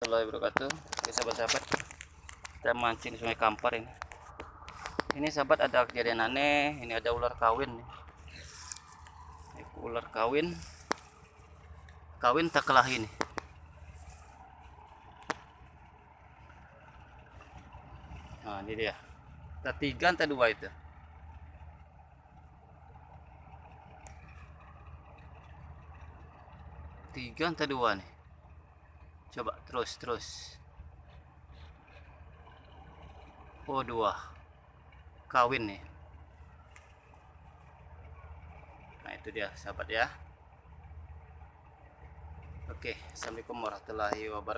warahmatullahi wabarakatuh. Oke sahabat-sahabat, kita mancing Sungai Kampar ini. Ini sahabat ada kejadian aneh. Ini ada ular kawin. Ini ular kawin tak kelahi nih. Nah ini dia. Ada 3 atau 2 itu. Tiga atau 2 nih. Coba terus. Oh 2 kawin nih. Nah itu dia sahabat ya. Oke, assalamualaikum warahmatullahi wabarakatuh.